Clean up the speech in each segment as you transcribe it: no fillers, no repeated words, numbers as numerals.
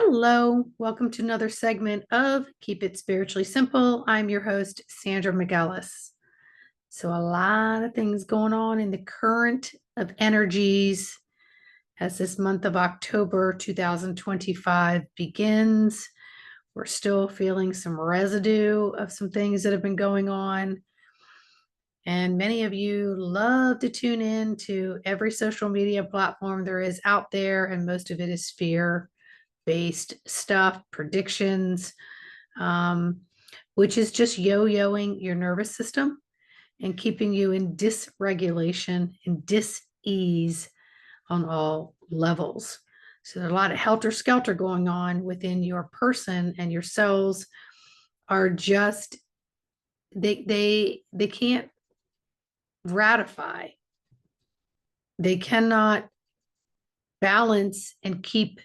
Hello, welcome to another segment of Keep It Spiritually Simple. I'm your host, Sandra McEllis. So, a lot of things going on in the current of energies as this month of October 2025 begins. We're still feeling some residue of some things that have been going on. And many of you love to tune in to every social media platform there is out there, and most of it is fear based stuff, predictions, which is just yo-yoing your nervous system and keeping you in dysregulation and dis-ease on all levels. So there's a lot of helter-skelter going on within your person, and your cells are just they can't ratify. They cannot balance and keep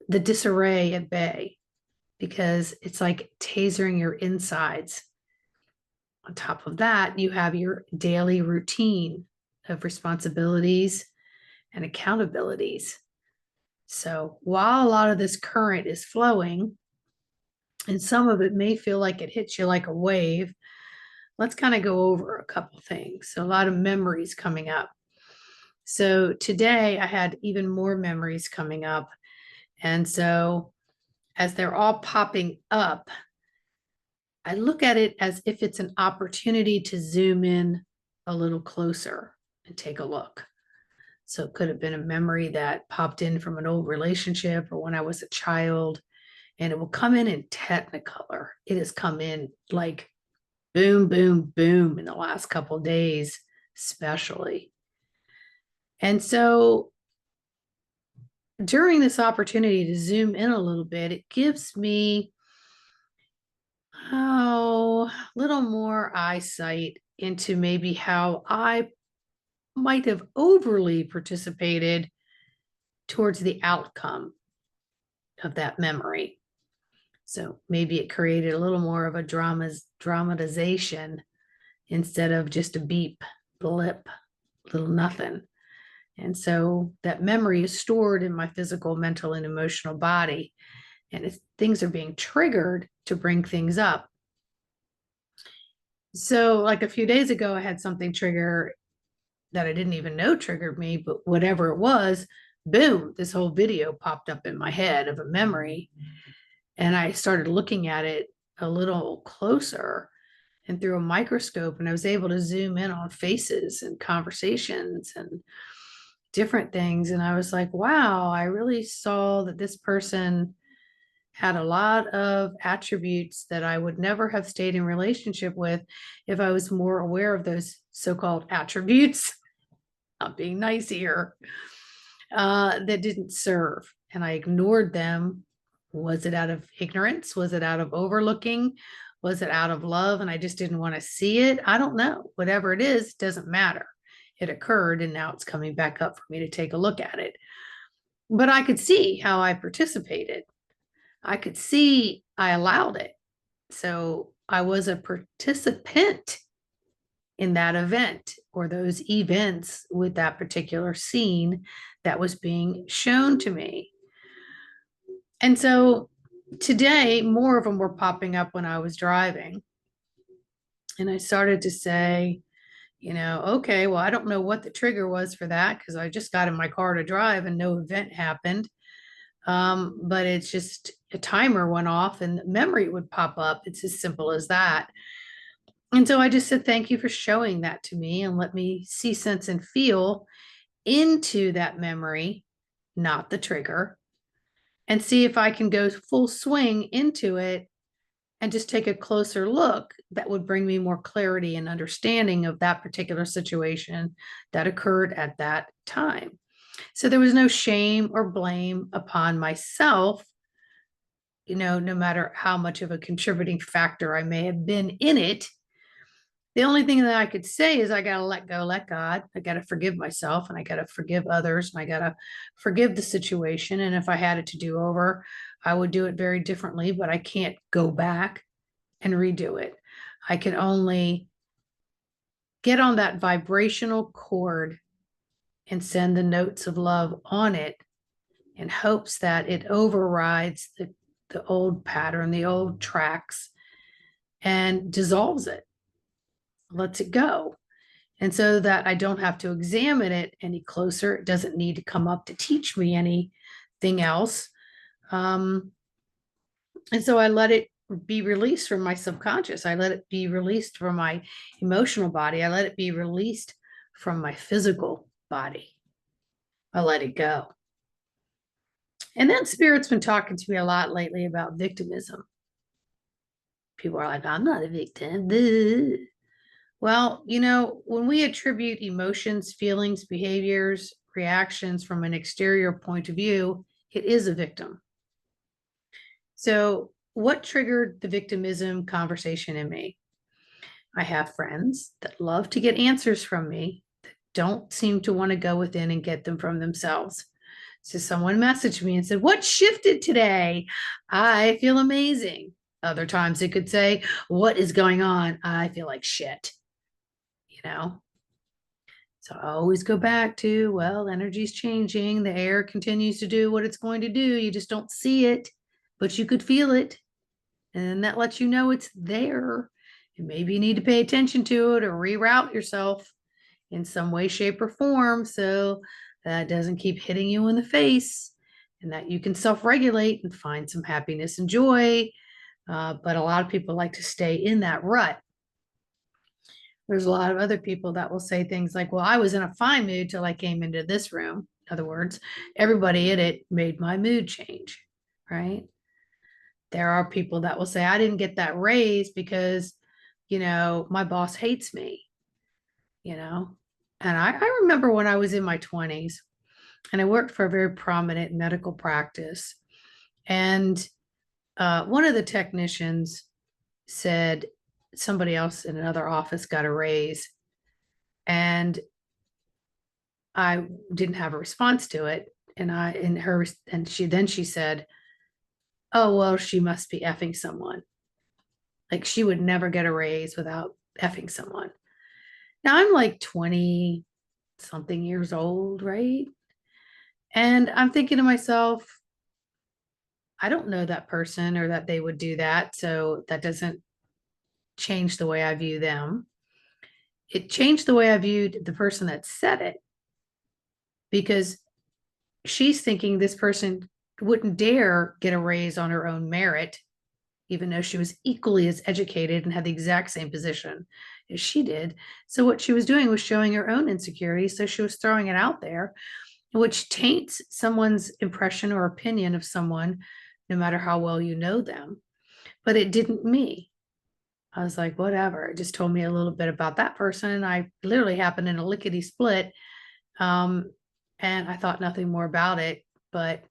the disarray at bay, because it's like tasering your insides. On top of that, you have your daily routine of responsibilities and accountabilities. So while a lot of this current is flowing, and some of it may feel like it hits you like a wave, let's kind of go over a couple things. So a lot of memories coming up. So today I had even more memories coming up. And so as they're all popping up, I look at it as if it's an opportunity to zoom in a little closer and take a look. So it could have been a memory that popped in from an old relationship or when I was a child, and it will come in technicolor. It has come in like boom, boom, boom in the last couple of days, especially. And so during this opportunity to zoom in a little bit, it gives me a little more eyesight into maybe how I might have overly participated towards the outcome of that memory. So maybe it created a little more of a dramatization instead of just a beep, blip, little nothing. And so that memory is stored in my physical, mental, and emotional body. And things are being triggered to bring things up. So, like a few days ago, I had something trigger that I didn't even know triggered me, but whatever it was, boom, this whole video popped up in my head of a memory. And I started looking at it a little closer and through a microscope, and I was able to zoom in on faces and conversations and different things. And I was like, wow, I really saw that this person had a lot of attributes that I would never have stayed in relationship with if I was more aware of those so-called attributes. Not being nice here, that didn't serve. And I ignored them. Was it out of ignorance? Was it out of overlooking? Was it out of love? And I just didn't want to see it. I don't know. Whatever it is, doesn't matter. It occurred, and now it's coming back up for me to take a look at it. But I could see how I participated. I could see I allowed it. So I was a participant in that event or those events with that particular scene that was being shown to me. And so today, more of them were popping up when I was driving. And I started to say, okay, well, I don't know what the trigger was for that because I just got in my car to drive and no event happened. But it's just a timer went off and the memory would pop up. It's as simple as that. And so I just said, thank you for showing that to me and let me see, sense, and feel into that memory, not the trigger, and see if I can go full swing into it and just take a closer look that would bring me more clarity and understanding of that particular situation that occurred at that time. So there was no shame or blame upon myself, no matter how much of a contributing factor I may have been in it. The only thing that I could say is I got to let go, let God. I got to forgive myself, and I got to forgive others, and I got to forgive the situation. And if I had it to do over, I would do it very differently, but I can't go back and redo it. I can only get on that vibrational cord and send the notes of love on it in hopes that it overrides the old pattern, the old tracks, and dissolves it, lets it go. And so that I don't have to examine it any closer. It doesn't need to come up to teach me anything else. And so I let it be released from my subconscious. I let it be released from my emotional body. I let it be released from my physical body. I let it go. And then Spirit's been talking to me a lot lately about victimism. People are like, I'm not a victim. Well, when we attribute emotions, feelings, behaviors, reactions from an exterior point of view, it is a victim. So, what triggered the victimism conversation in me? I have friends that love to get answers from me that don't seem to want to go within and get them from themselves. So, someone messaged me and said, "What shifted today? I feel amazing." Other times it could say, "What is going on? I feel like shit." So I always go back to, well, energy's changing. The air continues to do what it's going to do. You just don't see it, but you could feel it. And that lets you know it's there. And maybe you need to pay attention to it or reroute yourself in some way, shape, or form so that doesn't keep hitting you in the face and that you can self regulate and find some happiness and joy. But a lot of people like to stay in that rut. There's a lot of other people that will say things like, well, I was in a fine mood till I came into this room. In other words, everybody in it made my mood change, right? There are people that will say, I didn't get that raise because, my boss hates me, And I remember when I was in my 20s and I worked for a very prominent medical practice. And one of the technicians said somebody else in another office got a raise. And I didn't have a response to it. And she said, "Oh, well, she must be effing someone. Like she would never get a raise without effing someone." Now I'm like 20 something years old, right? And I'm thinking to myself, I don't know that person or that they would do that. So that doesn't change the way I view them. It changed the way I viewed the person that said it because she's thinking this person wouldn't dare get a raise on her own merit, even though she was equally as educated and had the exact same position as she did. So what she was doing was showing her own insecurity. So she was throwing it out there, which taints someone's impression or opinion of someone, no matter how well you know them. But it didn't me. I was like, whatever. It just told me a little bit about that person. I literally happened in a lickety split. And I thought nothing more about it. But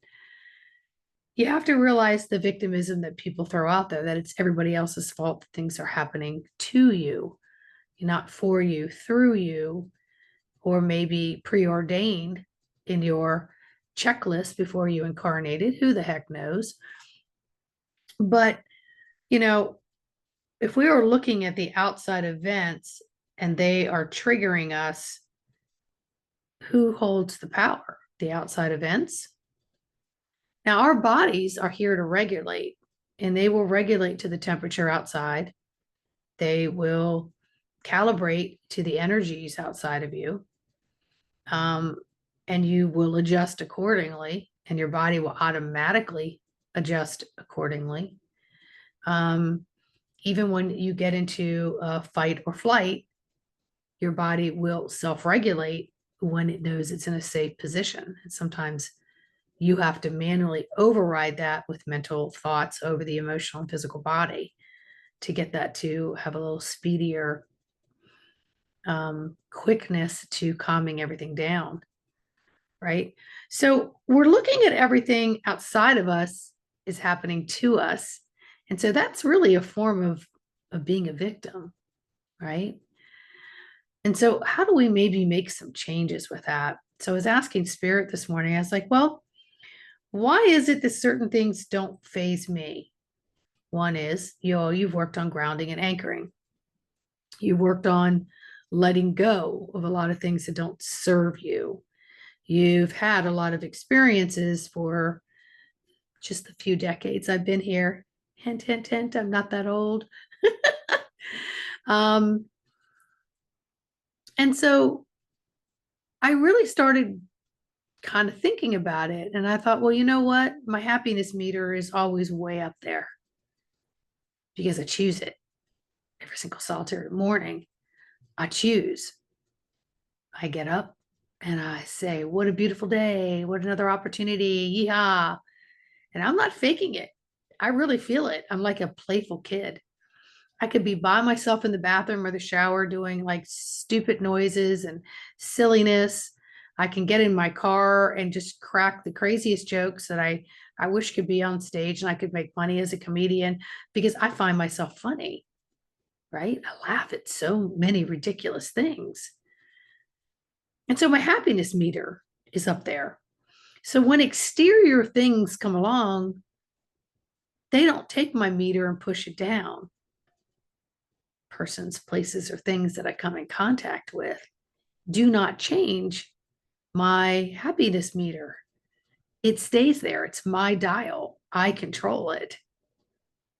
you have to realize the victimism that people throw out there, that it's everybody else's fault that things are happening to you, not for you, through you, or maybe preordained in your checklist before you incarnated. Who the heck knows? But, if we are looking at the outside events and they are triggering us, who holds the power? The outside events? Now, our bodies are here to regulate, and they will regulate to the temperature outside. They will calibrate to the energies outside of you. And you will adjust accordingly, and your body will automatically adjust accordingly. Even when you get into a fight or flight, your body will self-regulate when it knows it's in a safe position. And sometimes you have to manually override that with mental thoughts over the emotional and physical body to get that to have a little speedier quickness to calming everything down, right? So we're looking at everything outside of us is happening to us. And so that's really a form of being a victim, right? And so how do we maybe make some changes with that? So I was asking Spirit this morning, I was like, well, why is it that certain things don't phase me? One is, you've worked on grounding and anchoring. You've worked on letting go of a lot of things that don't serve you. You've had a lot of experiences for just the few decades I've been here. Hint, hint, hint, I'm not that old. um, and so I really started kind of thinking about it. And I thought, well, you know what? My happiness meter is always way up there because I choose it every single solitary morning. I choose. I get up and I say, what a beautiful day. What another opportunity. Yeehaw. And I'm not faking it. I really feel it. I'm like a playful kid. I could be by myself in the bathroom or the shower doing like stupid noises and silliness. I can get in my car and just crack the craziest jokes that I wish could be on stage, and I could make money as a comedian because I find myself funny, right? I laugh at so many ridiculous things. And so my happiness meter is up there. So when exterior things come along, they don't take my meter and push it down. Persons, places, or things that I come in contact with do not change my happiness meter. It stays there. It's my dial. I control it,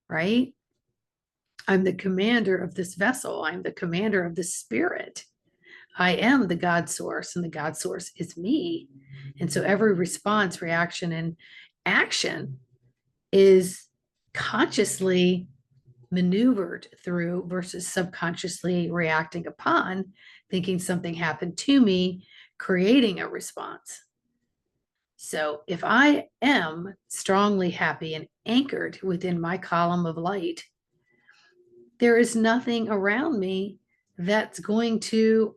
right? I'm the commander of this vessel. I'm the commander of the spirit. I am the God source, and the God source is me. And so every response, reaction, and action is consciously maneuvered through versus subconsciously reacting upon, thinking something happened to me, creating a response. So if I am strongly happy and anchored within my column of light, there is nothing around me that's going to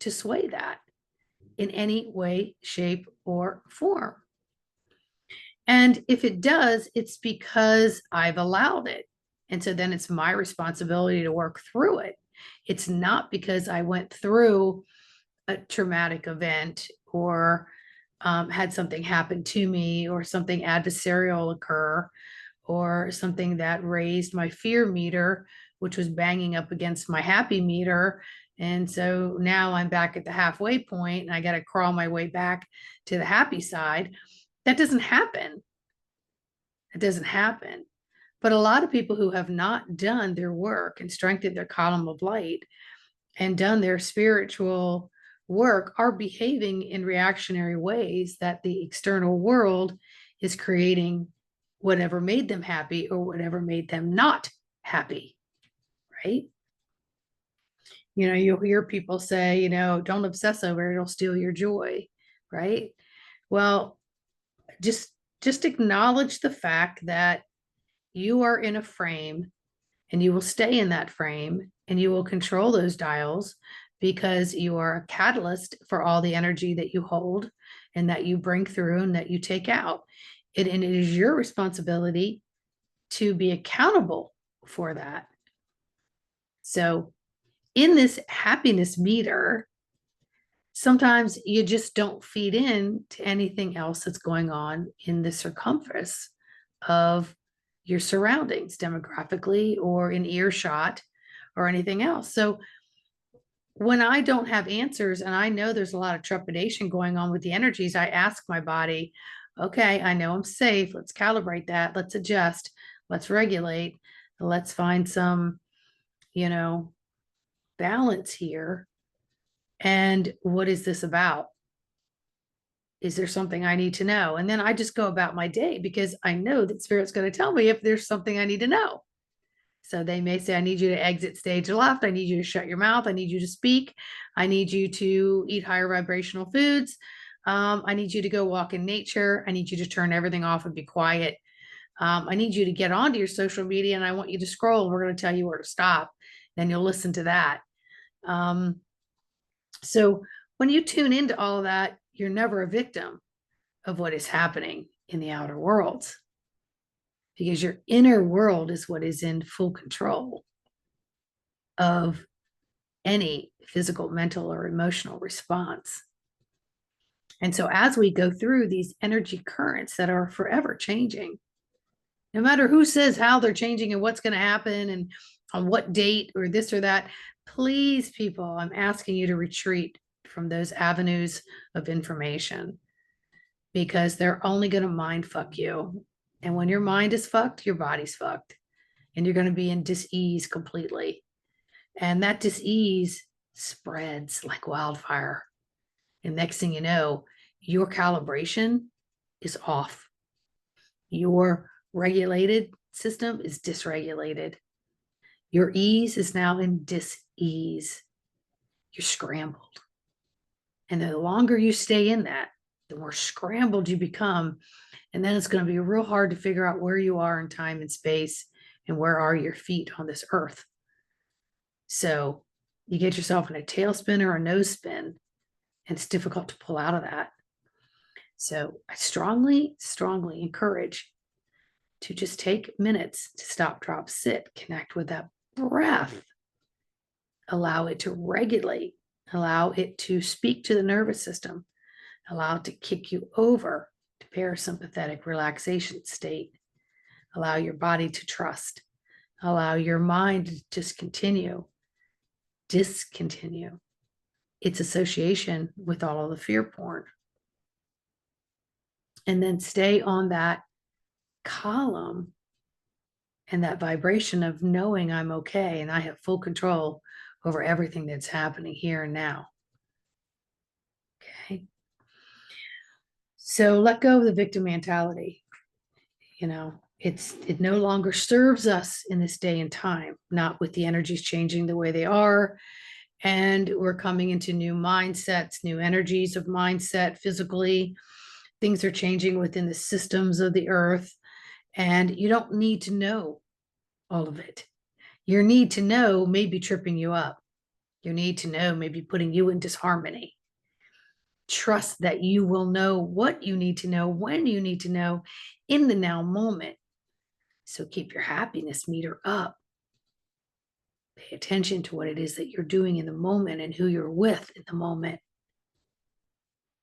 sway that in any way, shape, or form. And if it does, it's because I've allowed it. And so then it's my responsibility to work through it. It's not because I went through a traumatic event or had something happen to me or something adversarial occur or something that raised my fear meter, which was banging up against my happy meter. And so now I'm back at the halfway point and I got to crawl my way back to the happy side. That doesn't happen. It doesn't happen. But a lot of people who have not done their work and strengthened their column of light and done their spiritual work are behaving in reactionary ways that the external world is creating whatever made them happy or whatever made them not happy, right? You know, you'll hear people say, you know, don't obsess over it, it'll steal your joy, right? Well, just just acknowledge the fact that you are in a frame and you will stay in that frame and you will control those dials because you are a catalyst for all the energy that you hold and that you bring through and that you take out. And it is your responsibility to be accountable for that. So in this happiness meter, sometimes you just don't feed in to anything else that's going on in the circumference of your surroundings demographically or in earshot or anything else. So when I don't have answers and I know there's a lot of trepidation going on with the energies, I ask my body, okay, I know I'm safe. Let's calibrate that. Let's adjust. Let's regulate. Let's find some, you know, balance here. And what is this about? Is there something I need to know? And then I just go about my day because I know that Spirit's going to tell me if there's something I need to know. So they may say, I need you to exit stage left. I need you to shut your mouth. I need you to speak. I need you to eat higher vibrational foods. I need you to go walk in nature. I need you to turn everything off and be quiet. I need you to get onto your social media and I want you to scroll. We're going to tell you where to stop. Then you'll listen to that. So when you tune into all of that, you're never a victim of what is happening in the outer worlds because your inner world is what is in full control of any physical, mental, or emotional response. And so as we go through these energy currents that are forever changing, no matter who says how they're changing and what's going to happen and on what date or this or that, please, people, I'm asking you to retreat from those avenues of information, because they're only going to mind fuck you. And when your mind is fucked, your body's fucked, and you're going to be in dis-ease completely. And that dis-ease spreads like wildfire. And next thing you know, your calibration is off. Your regulated system is dysregulated. Your ease is now in dis-ease. You're scrambled. And the longer you stay in that, the more scrambled you become. And then it's going to be real hard to figure out where you are in time and space and where are your feet on this earth. So you get yourself in a tailspin or a nose spin, and it's difficult to pull out of that. So I strongly, strongly encourage to just take minutes to stop, drop, sit, connect with that breath, allow it to regulate, allow it to speak to the nervous system, allow it to kick you over to parasympathetic relaxation state, allow your body to trust, allow your mind to discontinue its association with all of the fear porn. And then stay on that column and that vibration of knowing I'm okay and I have full control over everything that's happening here and now. Okay. So let go of the victim mentality. You know, it no longer serves us in this day and time, not with the energies changing the way they are. And we're coming into new mindsets, new energies of mindset physically. Things are changing within the systems of the earth. And you don't need to know all of it. Your need to know may be tripping you up. Your need to know may be putting you in disharmony. Trust that you will know what you need to know when you need to know in the now moment. So keep your happiness meter up. Pay attention to what it is that you're doing in the moment and who you're with in the moment.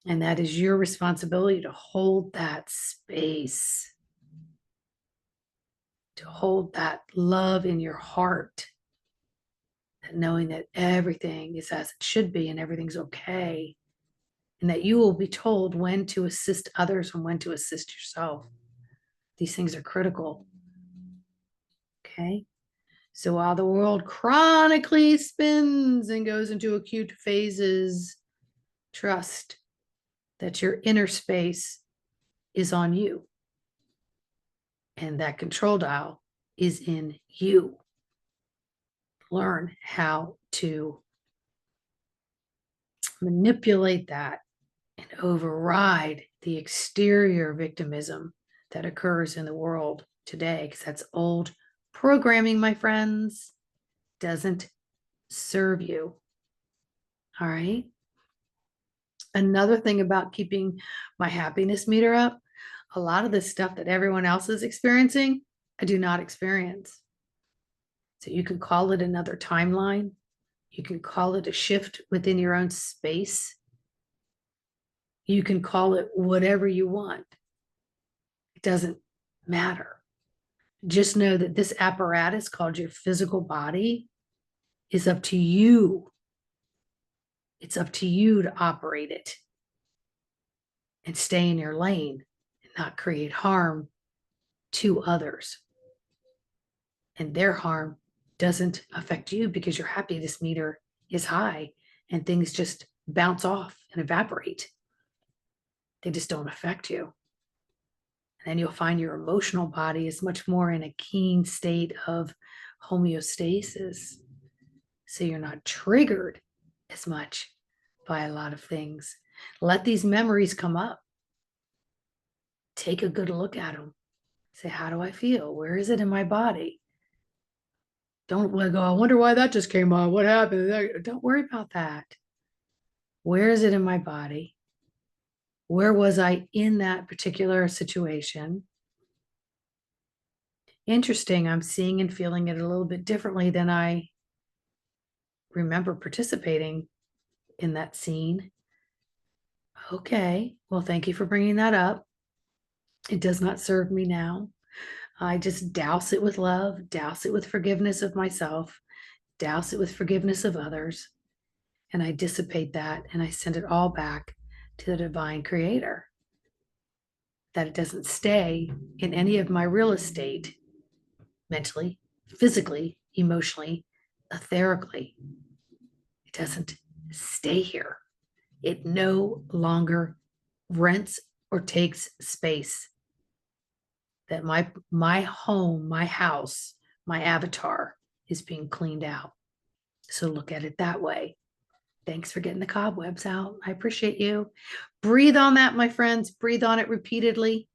And that is your responsibility to hold that space, to hold that love in your heart, that knowing that everything is as it should be and everything's okay, and that you will be told when to assist others and when to assist yourself. These things are critical. Okay. So while the world chronically spins and goes into acute phases, trust that your inner space is on you. And that control dial is in you. Learn how to manipulate that and override the exterior victimism that occurs in the world today, because that's old programming, my friends, doesn't serve you. All right. Another thing about keeping my happiness meter up, a lot of the stuff that everyone else is experiencing, I do not experience. So you can call it another timeline. You can call it a shift within your own space. You can call it whatever you want. It doesn't matter. Just know that this apparatus called your physical body is up to you. It's up to you to operate it and stay in your lane and not create harm to others. And their harm doesn't affect you because your happiness meter is high and things just bounce off and evaporate. They just don't affect you. And then you'll find your emotional body is much more in a keen state of homeostasis. So you're not triggered as much by a lot of things. Let these memories come up. Take a good look at them. Say, how do I feel? Where is it in my body? Don't go, I wonder why that just came up. What happened? Don't worry about that. Where is it in my body? Where was I in that particular situation? Interesting. I'm seeing and feeling it a little bit differently than I remember participating in that scene. Okay. Well, thank you for bringing that up. It does not serve me now. I just douse it with love, douse it with forgiveness of myself, douse it with forgiveness of others, and I dissipate that and I send it all back to the divine creator. That it doesn't stay in any of my real estate mentally, physically, emotionally, etherically. It doesn't stay here. It no longer rents or takes space. That my home, my house, my avatar is being cleaned out. So look at it that way. Thanks for getting the cobwebs out. I appreciate you. Breathe on that, my friends. Breathe on it repeatedly.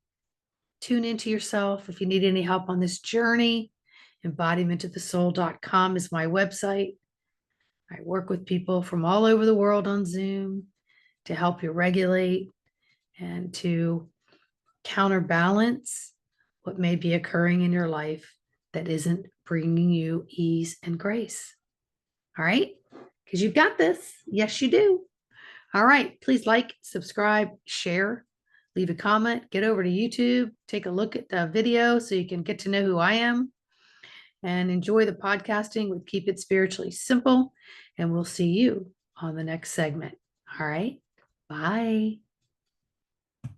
Tune into yourself. If you need any help on this journey, embodimentofthesoul.com is my website. I work with people from all over the world on Zoom to help you regulate and to counterbalance what may be occurring in your life that isn't bringing you ease and grace. All right? Because you've got this. Yes, you do. All right. Please like, subscribe, share, leave a comment, get over to YouTube, take a look at the video so you can get to know who I am, and enjoy the podcasting with Keep It Spiritually Simple. And we'll see you on the next segment. All right. Bye.